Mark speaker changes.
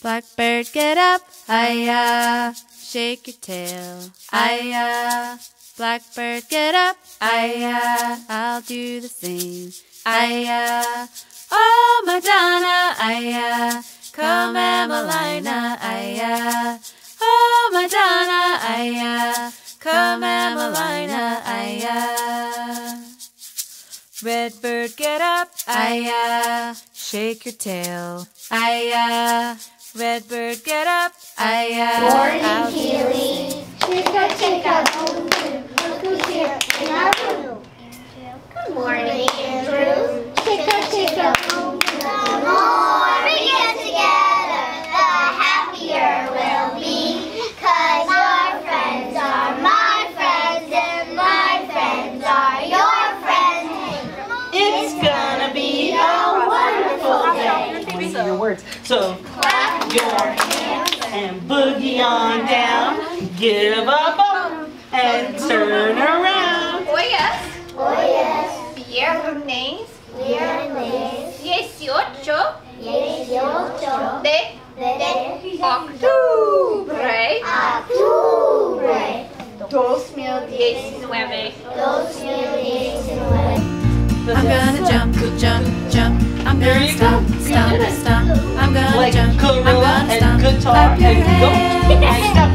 Speaker 1: Blackbird, get up, aye-ya, shake your tail, aye-ya. Blackbird, get up, aye-ya, I'll do the same, aye-ya. Oh, Madonna, aye-ya, come Emelina, aye-ya. Oh, Madonna, aye-ya, come Emelina, aye-ya. Redbird, get up, aye-ya, shake your tail, aye-ya. Redbird, get up, aye-ya.
Speaker 2: Morning, Keely. Chicka, boom, boom. Look who's here in our room. Good morning, Andrew. Chicka, boom, boom. The more we get together, the happier we'll be. 'Cause your friends are my friends, and my friends are your friends.
Speaker 3: It's gonna be a wonderful day. Your words. So clap your hands and boogie on down. Give a bump and turn around.
Speaker 4: Oh yes.
Speaker 2: Oh yes.
Speaker 4: Viernes.
Speaker 2: Viernes.
Speaker 4: 18
Speaker 2: 18
Speaker 4: de octubre.
Speaker 2: Octubre.
Speaker 4: 2019.
Speaker 2: 2019.
Speaker 1: I'm gonna jump, jump, jump. I'm gonna stomp, stomp, stomp. I'm gonna
Speaker 3: Like
Speaker 1: jump, I'm
Speaker 3: gorilla
Speaker 1: gonna
Speaker 3: and
Speaker 1: stomp.
Speaker 3: guitar
Speaker 1: Clap your
Speaker 3: and goat.
Speaker 1: hands.
Speaker 3: And stop